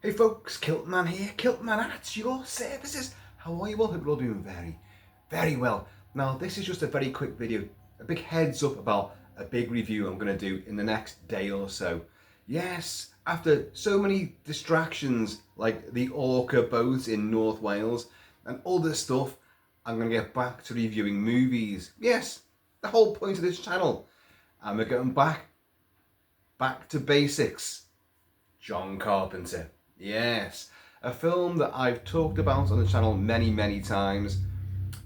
Hey folks, KILT-MAN here, KILT-MAN at your services. How are you all? Hope you're all doing very well. Now this is just a very quick video, a big heads up about a big review I'm going to do in the next day or so. Yes, after so many distractions like the orca boat in North Wales and other stuff, I'm going to get back to reviewing movies. Yes, the whole point of this channel. And we're going back to basics. John Carpenter. Yes, a film that I've talked about on the channel many times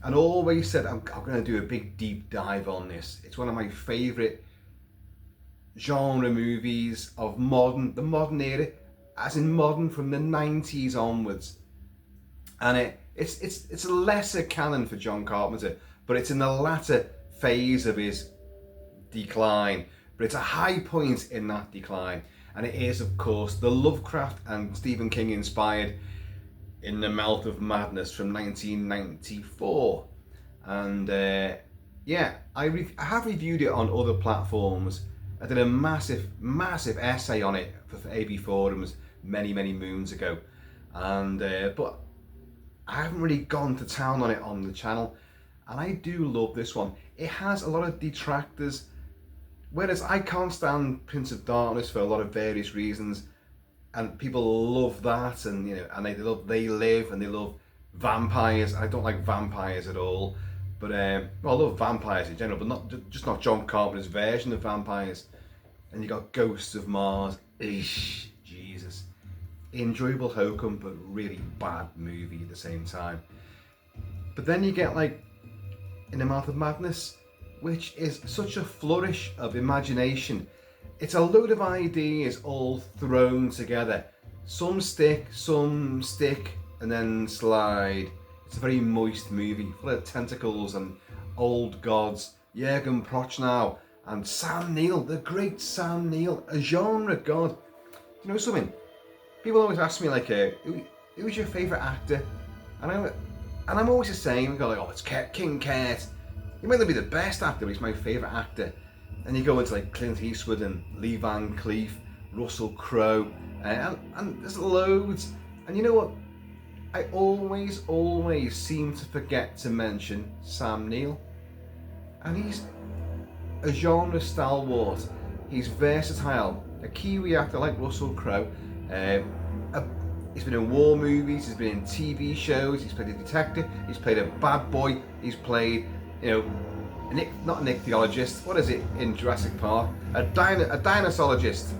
and always said I'm going to do a big deep dive on this. It's one of my favourite genre movies of the modern era, as in modern from the 90s onwards. And it's a lesser canon for John Carpenter, but it's in the latter phase of his decline. But it's a high point in that decline. And it is, of course, the Lovecraft and Stephen King inspired In the Mouth of Madness from 1994. And yeah, I have reviewed it on other platforms. I did a massive essay on it for AB Forums many moons ago. And but I haven't really gone to town on it on the channel. And I do love this one. It has a lot of detractors. Whereas I can't stand Prince of Darkness for a lot of various reasons, and people love that, and and they live and they love vampires. I don't like vampires at all, but well, I love vampires in general, but not John Carpenter's version of vampires. And you got Ghosts of Mars. Eesh, Jesus, enjoyable hokum, but really bad movie at the same time. But then you get like In the Mouth of Madness, which is such a flourish of imagination. It's a load of ideas all thrown together. Some stick, and then slide. It's a very moist movie, full of tentacles and old gods. Jürgen Prochnow and Sam Neill, the great Sam Neill, a genre god. You know something? People always ask me like, who's your favourite actor? And I'm always the same. I go like, oh, it's King Kurt. He might not be the best actor, but he's my favourite actor. And you go into like Clint Eastwood and Lee Van Cleef, Russell Crowe, and there's loads. And you know what? I always seem to forget to mention Sam Neill. And he's a genre stalwart. He's versatile. A Kiwi actor like Russell Crowe. He's been in war movies, he's been in TV shows, he's played a detective, he's played a bad boy, he's played, not an ichthyologist, what is it in Jurassic Park? A dinosaurologist.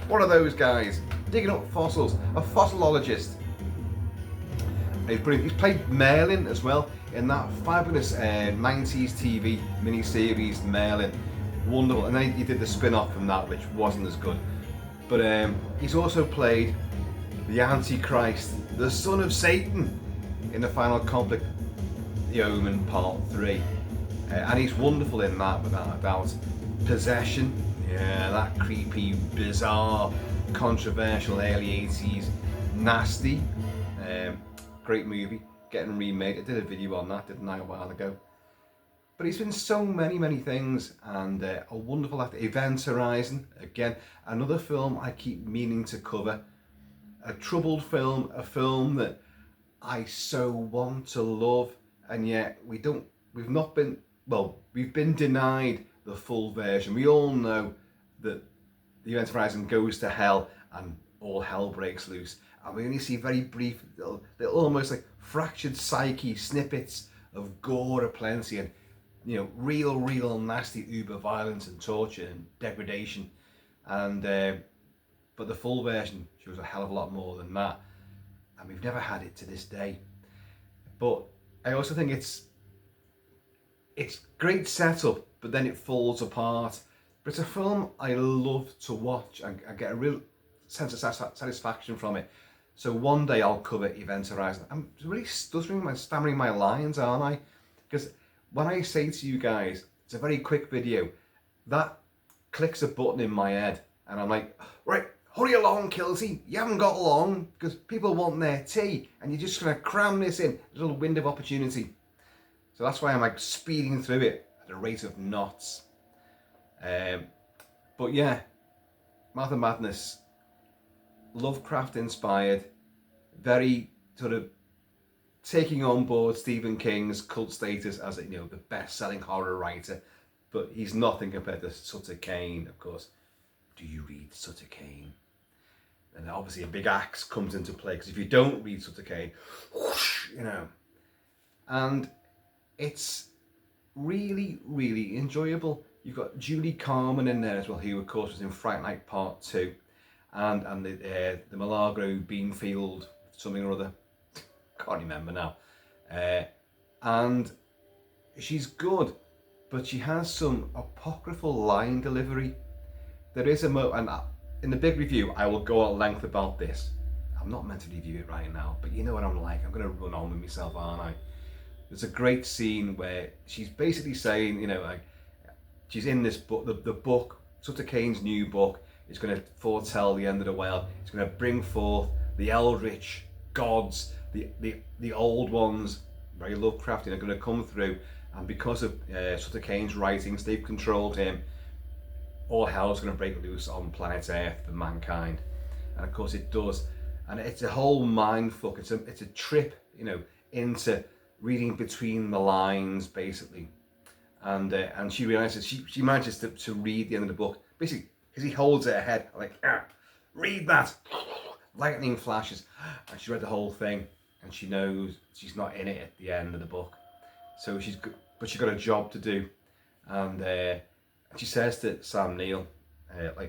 What are those guys? Digging up fossils. A fossilologist. He's played Merlin as well in that fabulous 90s TV miniseries Merlin. Wonderful. And then he did the spin-off from that, which wasn't as good. But he's also played the Antichrist, the son of Satan, in the final conflict, The Omen Part 3. And he's wonderful in that, without a doubt. Possession, yeah, that creepy, bizarre, controversial early 80s, nasty. Great movie, getting remade. I did a video on that, didn't I, a while ago. But he's been so many things, and a wonderful actor. Event Horizon, again, another film I keep meaning to cover. A troubled film, a film that I so want to love, and yet we've been denied the full version. We all know that the Event Horizon goes to hell and all hell breaks loose, and we only see very brief, they're almost like fractured psyche snippets of gore aplenty, and real nasty uber violence and torture and degradation, and but the full version shows a hell of a lot more than that, and we've never had it to this day. But I also think it's great setup, but then it falls apart. But it's a film I love to watch, and I get a real sense of satisfaction from it. So one day I'll cover Event Horizon. I'm really stammering my lines, aren't I? Because when I say to you guys, it's a very quick video, that clicks a button in my head, and I'm like, right, hurry along, Kilty, you haven't got long, because people want their tea, and you're just going to cram this in, a little window of opportunity. So that's why I'm like speeding through it at a rate of knots. But yeah, Mouth of Madness, Lovecraft inspired, very sort of taking on board Stephen King's cult status as the best-selling horror writer, but he's nothing compared to Sutter Kane, of course. Do you read Sutter Kane? And obviously a big axe comes into play, because if you don't read Sutter Kane, whoosh, and it's really, really enjoyable. You've got Julie Carmen in there as well, who of course was in Fright Night Part 2, and the Milagro Beanfield something or other, can't remember now, and she's good, but she has some apocryphal line delivery. There is and in the big review I will go at length about this. I'm not meant to review it right now, but you know what I'm like, I'm going to run on with myself, aren't I? There's a great scene where she's basically saying, like, she's in this book, the book, Sutter Kane's new book, is going to foretell the end of the world. It's going to bring forth the eldritch gods, the old ones, very Lovecraftian, are going to come through, and because of Sutter Kane's writings, they've controlled him. All hell's going to break loose on planet Earth for mankind, and of course it does. And it's a whole mindfuck. It's a trip, into reading between the lines, basically. And she realizes she manages to read the end of the book, basically, because he holds it ahead, like, read that. Lightning flashes, and she read the whole thing, and she knows she's not in it at the end of the book. So she's got a job to do, and she says to Sam Neill, I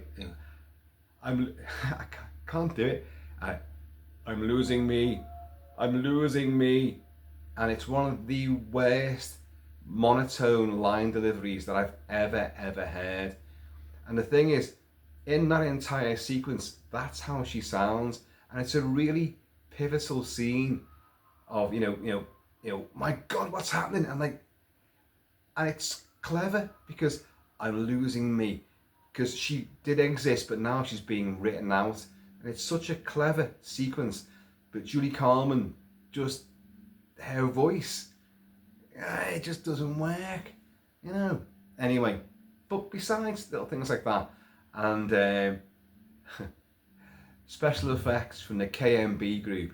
can't do it. I'm losing me, and it's one of the worst monotone line deliveries that I've ever heard. And the thing is, in that entire sequence, that's how she sounds, and it's a really pivotal scene of my God, what's happening? And it's clever because I'm losing me, because she did exist, but now she's being written out, and it's such a clever sequence. But Julie Carmen, just her voice, it just doesn't work, Anyway, but besides little things like that, and special effects from the KMB group,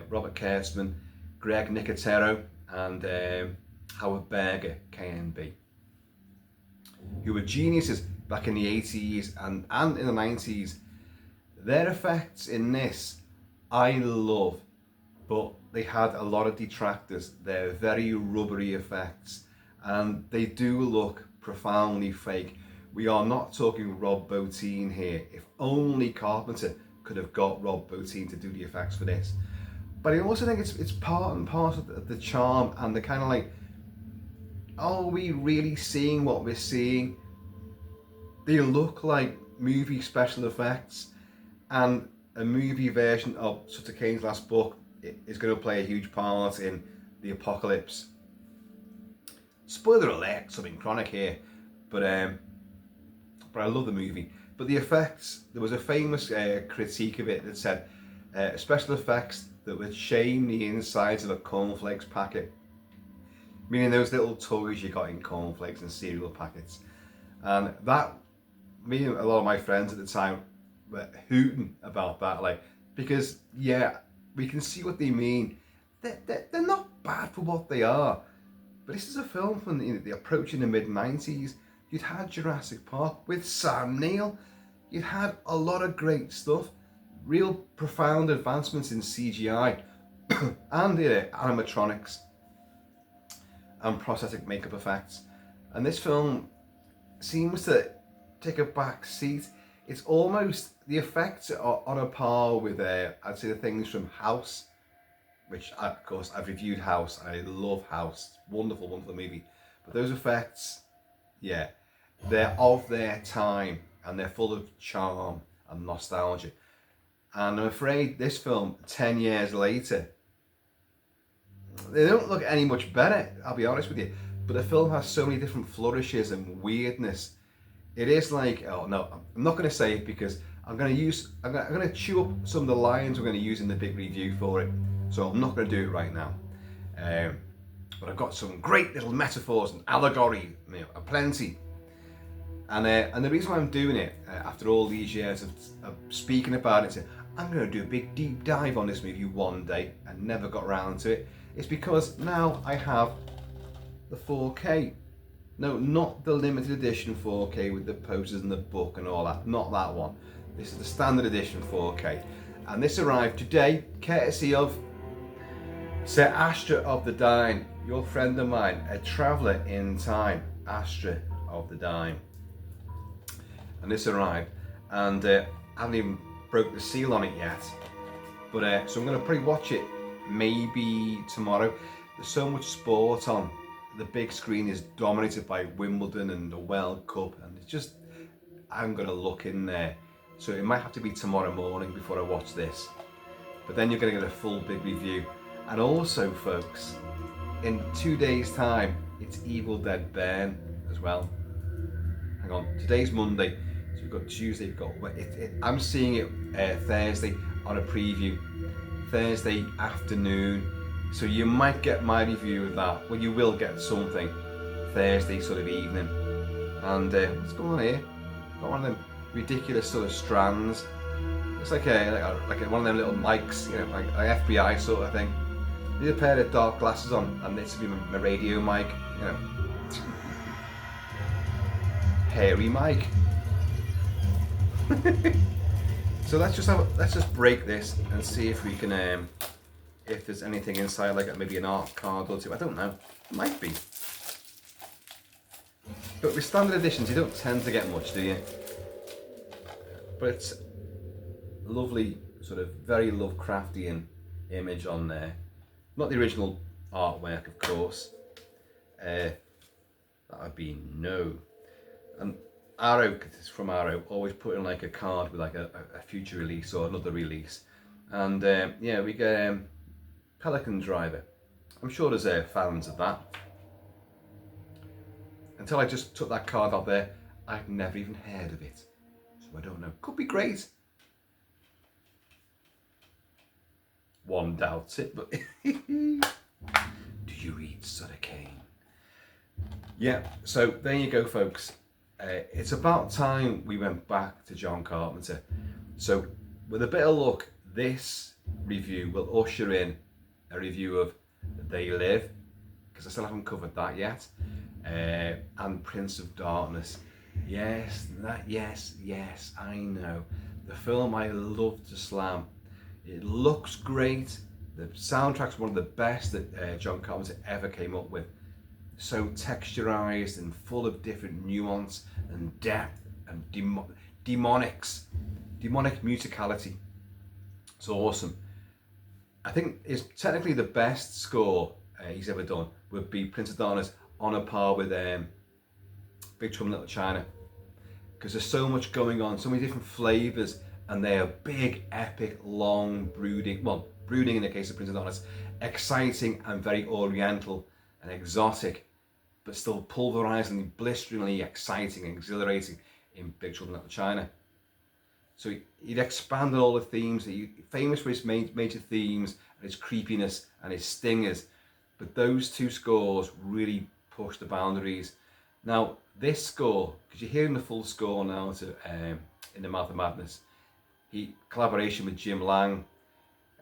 Robert Kurtzman, Greg Nicotero, and Howard Berger, KMB, who were geniuses back in the 80s and in the 90s. Their effects in this I love, but they had a lot of detractors. They're very rubbery effects, and they do look profoundly fake. We are not talking Rob Bottin here. If only Carpenter could have got Rob Bottin to do the effects for this. But I also think it's part and parcel of the charm, and the kind of like, are we really seeing what we're seeing? They look like movie special effects, and a movie version of Sutter Kane's last book is going to play a huge part in the apocalypse. Spoiler alert, something chronic here, but I love the movie. But the effects, there was a famous critique of it that said special effects that would shame the insides of a cornflakes packet, meaning those little toys you got in cornflakes and cereal packets. And that, me and a lot of my friends at the time were hooting about that, because we can see what they mean. They're not bad for what they are, but this is a film from the approaching the mid-90s. You'd had Jurassic Park with Sam Neill. You'd had a lot of great stuff, real profound advancements in CGI and animatronics and prosthetic makeup effects. And this film seems to take a back seat. It's almost, the effects are on a par with, I'd say, the things from House, which, of course, I've reviewed House, and I love House. Wonderful, wonderful movie. But those effects, they're of their time, and they're full of charm and nostalgia. And I'm afraid this film, 10 years later, they don't look any much better, I'll be honest with you. But the film has so many different flourishes and weirdness. It is like, oh no, I'm not going to say it, because I'm going to chew up some of the lines we're going to use in the big review for it. So I'm not going to do it right now. But I've got some great little metaphors and allegory, aplenty. And the reason why I'm doing it, after all these years of speaking about it, I'm going to do a big deep dive on this movie one day and never got round to it. It's because now I have the 4K. No, not the limited edition 4K with the posters and the book and all that. Not that one. This is the standard edition 4K. And this arrived today, courtesy of Sir Astra of the Dime, your friend of mine, a traveller in time, Astra of the Dime. And this arrived, and I haven't even broke the seal on it yet. But so I'm going to probably watch it maybe tomorrow. There's so much sport on. The big screen is dominated by Wimbledon and the World Cup, and it's just, I'm going to look in there. So it might have to be tomorrow morning before I watch this. But then you're going to get a full big review. And also, folks, in 2 days' time, it's Evil Dead Burn as well. Hang on, today's Monday, so we've got Tuesday, we've got, I'm seeing it Thursday on a preview, Thursday afternoon. So you might get my review of that. Well, you will get something Thursday sort of evening. And what's going on here? Got one of them ridiculous sort of strands. It's like one of them little mics, you know, like FBI sort of thing. Need a pair of dark glasses on, and this will be my radio mic, you know. Hairy mic. So let's just break this and see if we can if there's anything inside, like maybe an art card or two. I don't know. It might be. But with standard editions, you don't tend to get much, do you? But it's a lovely, sort of very Lovecraftian image on there. Not the original artwork, of course. That would be no. And Arrow, because it's from Arrow, always put in like a card with like a future release or another release. And yeah, we get Pelican Driver. I'm sure there's fans of that. Until I just took that card out there, I've never even heard of it. So I don't know. Could be great. One doubts it, but do you read Sutter Kane? Yeah, so there you go, folks. It's about time we went back to John Carpenter. So with a bit of luck, this review will usher in a review of They Live, because I still haven't covered that yet, and Prince of Darkness. Yes, yes, I know. The film I love to slam. It looks great. The soundtrack's one of the best that John Carpenter ever came up with. So texturized and full of different nuance and depth and demonic musicality. It's awesome. I think it's technically the best score he's ever done would be Prince of Darkness, on a par with Big Trouble in Little China, because there's so much going on, so many different flavors, and they are big, epic, long, brooding in the case of Prince of Darkness, exciting and very oriental and exotic, but still pulverizingly, blisteringly exciting and exhilarating in Big Trouble in Little China. So he'd expanded all the themes. He's famous for his major themes and his creepiness and his stingers, but those two scores really pushed the boundaries. Now this score, because you're hearing the full score now to In the Mouth of Madness, collaboration with Jim Lang,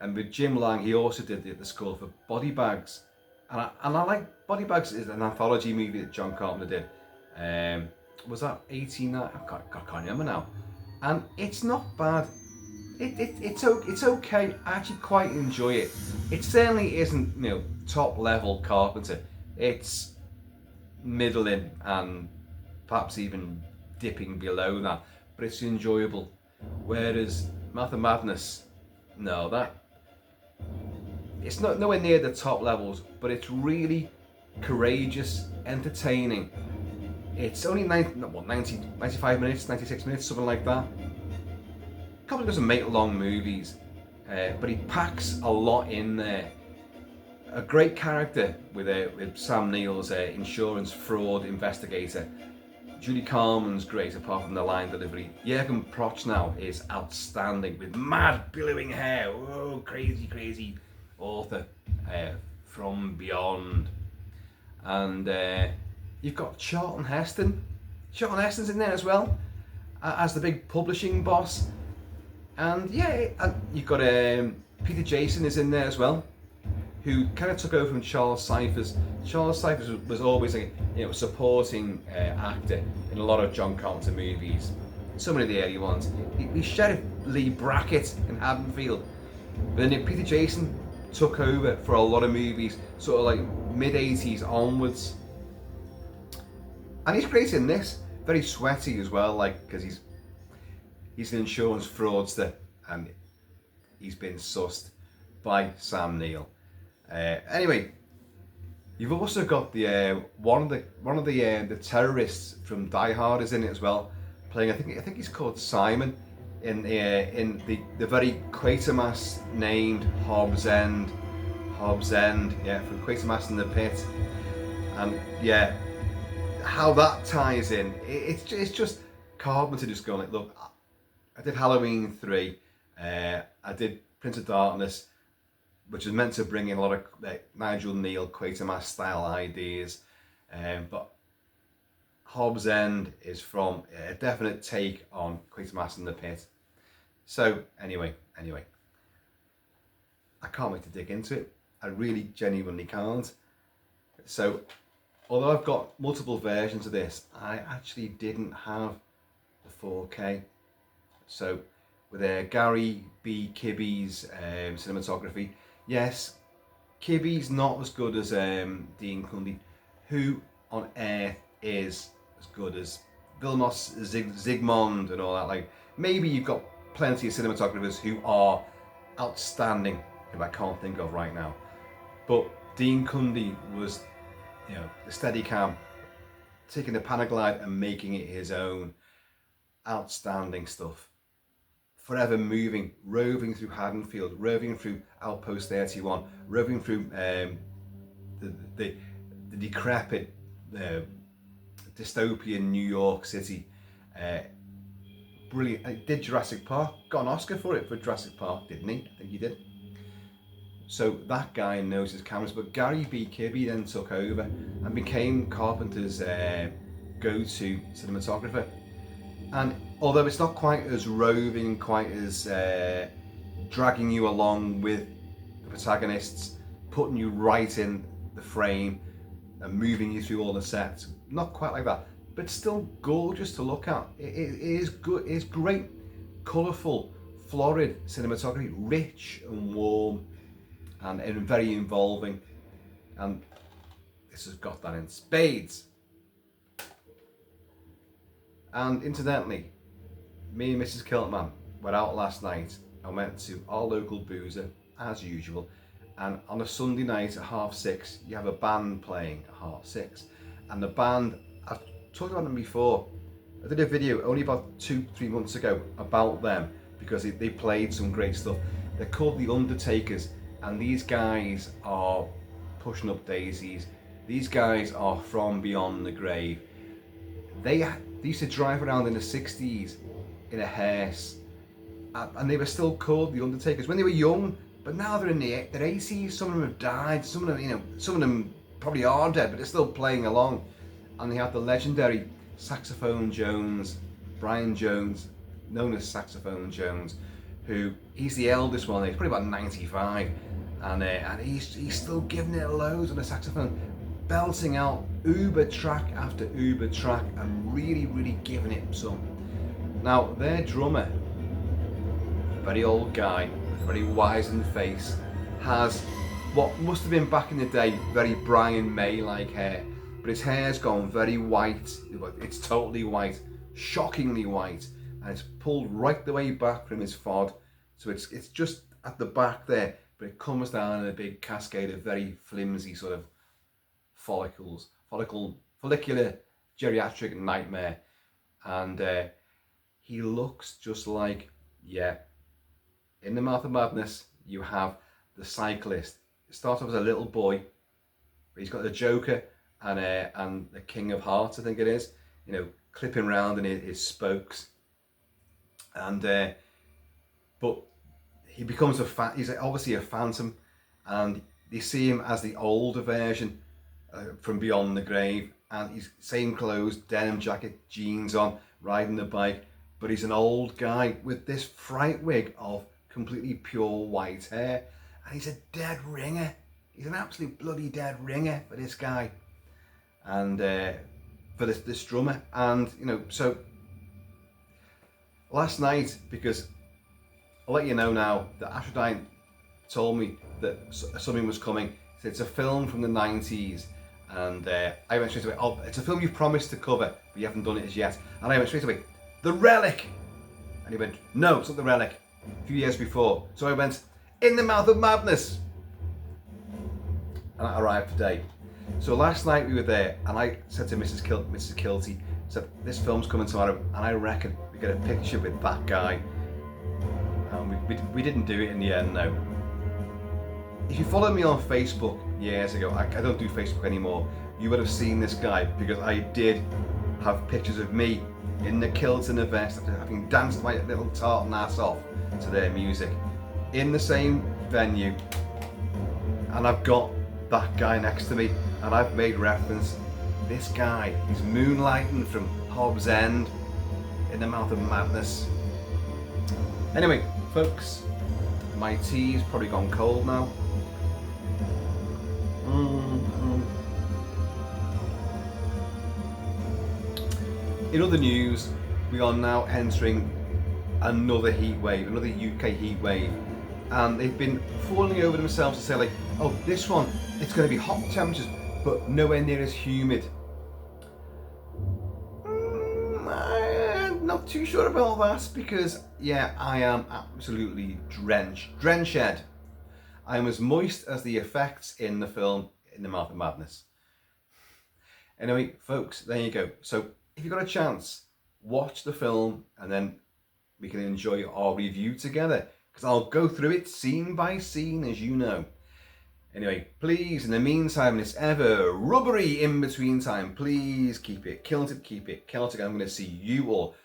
and with Jim Lang he also did the score for Body Bags, and I like Body Bags. Is an anthology movie that John Carpenter did. Was that 89? I can't remember now. And it's not bad. It's okay. I actually quite enjoy it. It certainly isn't, you know, top level Carpenter. It's middling and perhaps even dipping below that, but it's enjoyable. Whereas Mouth of Madness, no, it's not nowhere near the top levels, but it's really courageous, entertaining. It's only 95 minutes, 96 minutes, something like that. Carpenter doesn't make long movies, but he packs a lot in there. A great character with Sam Neill's insurance fraud investigator. Julie Carmen's great, apart from the line delivery. Jürgen Prochnow is outstanding with mad billowing hair. Whoa, crazy author from beyond. And you've got Charlton Heston. Charlton Heston's in there as well, as the big publishing boss. And yeah, and you've got Peter Jason is in there as well, who kind of took over from Charles Cyphers. Charles Cyphers was always a supporting actor in a lot of John Carpenter movies. So many of the early ones. He Sheriff Lee Brackett in Haddonfield. But then Peter Jason took over for a lot of movies, sort of like mid-80s onwards. And he's great in this. Very sweaty as well, like, because he's an insurance fraudster and he's been sussed by Sam Neill. Anyway, you've also got the one of the terrorists from Die Hard is in it as well, playing. I think he's called Simon in the very Quatermass named Hobbs End. Hobbs End, yeah, from Quatermass in the Pit, and yeah, how that ties in. It's just Carpenter just going like, look, I did Halloween 3, I did Prince of Darkness, which was meant to bring in a lot of Nigel Neal Quatermass style ideas, but Hobbs End is from a definite take on Quatermass in the Pit. So anyway, I can't wait to dig into it. I really genuinely can't. So although I've got multiple versions of this, I actually didn't have the 4K. So with Gary B. Kibbe's cinematography, yes, Kibbe's not as good as Dean Cundy. Who on earth is as good as Vilmos Zsigmond and all that? Like, maybe you've got plenty of cinematographers who are outstanding, who I can't think of right now. But Dean Cundy was, the Steadicam, taking the Panaglide and making it his own. Outstanding stuff. Forever moving, roving through Haddonfield, roving through Outpost 31, roving through the decrepit dystopian New York City. Brilliant. He did Jurassic Park, got an Oscar for it for Jurassic Park, didn't he? I think he did. So that guy knows his cameras, but Gary B. Kibbe then took over and became Carpenter's go-to cinematographer. And although it's not quite as roving, quite as dragging you along with the protagonists, putting you right in the frame and moving you through all the sets, not quite like that, but still gorgeous to look at. It is good. It's great, colourful, florid cinematography, rich and warm, and very involving. And this has got that in spades. And incidentally, me and Mrs. KILT-MAN went out last night and went to our local boozer, as usual. And on a Sunday night at 6:30, you have a band playing at 6:30. And the band, I've talked about them before. I did a video only about 2-3 months ago about them because they played some great stuff. They're called The Undertakers, and these guys are pushing up daisies. These guys are from beyond the grave. They used to drive around in the 60s in a hearse, and they were still called The Undertakers when they were young, but now they're in their 80s. Some of them have died, some of them probably are dead, but they're still playing along. And they have the legendary Saxophone Jones, Brian Jones, known as Saxophone Jones, he's the eldest one. He's probably about 95, and he's still giving it loads on the saxophone, belting out uber track after uber track and really giving it some. Now their drummer, a very old guy with a very wizened face, has what must have been back in the day very Brian May like hair, but his hair's gone very white. It's totally white, shockingly white, and it's pulled right the way back from his fod, so it's just at the back there, but it comes down in a big cascade of very flimsy sort of follicular geriatric nightmare. And he looks just like, in The Mouth of Madness you have the cyclist. It starts off as a little boy, but he's got the Joker and the King of Hearts, I think it is, clipping round in his spokes. And but he becomes he's obviously a phantom, and you see him as the older version from beyond the grave, and he's same clothes, denim jacket, jeans on, riding the bike, but he's an old guy with this fright wig of completely pure white hair, and he's a dead ringer. He's an absolute bloody dead ringer for this guy, and for this drummer. And you know, so last night, because I'll let you know now that Aphrodite told me that something was coming. So it's a film from the 90s, and I went straight away, oh, it's a film you've promised to cover, but you haven't done it as yet. And I went straight away, The Relic. And he went, no, it's not The Relic, a few years before. So I went, In the Mouth of Madness. And that arrived today. So last night we were there, and I said to Mrs. Kilty, said, this film's coming tomorrow, and I reckon we get a picture with that guy. And we didn't do it in the end, no. If you followed me on Facebook years ago, I don't do Facebook anymore, you would have seen this guy, because I did have pictures of me in the kilt and the vest after having danced my little tartan ass off to their music in the same venue, and I've got that guy next to me, and I've made reference, this guy, he's moonlighting from Hobbs End, In the Mouth of Madness. Anyway, folks, my tea's probably gone cold now. In other news, we are now entering another heat wave, another UK heat wave, and they've been falling over themselves to say like, oh, this one, it's going to be hot temperatures, but nowhere near as humid. I'm not too sure about that, because yeah, I am absolutely drenched. I am as moist as the effects in the film In the Mouth of Madness. Anyway, folks, there you go. So if you've got a chance, watch the film, and then we can enjoy our review together, because I'll go through it scene by scene, as you know. Anyway, please, in the meantime, this ever rubbery in-between time, please keep it kilted, keep it Celtic. I'm going to see you all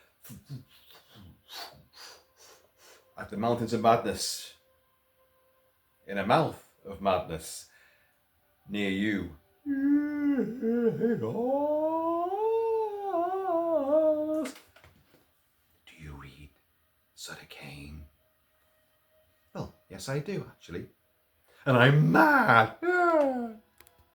at the Mountains of Madness, in a mouth of madness near you. Do you read Sutter Kane? Well, yes I do, actually. And I'm mad.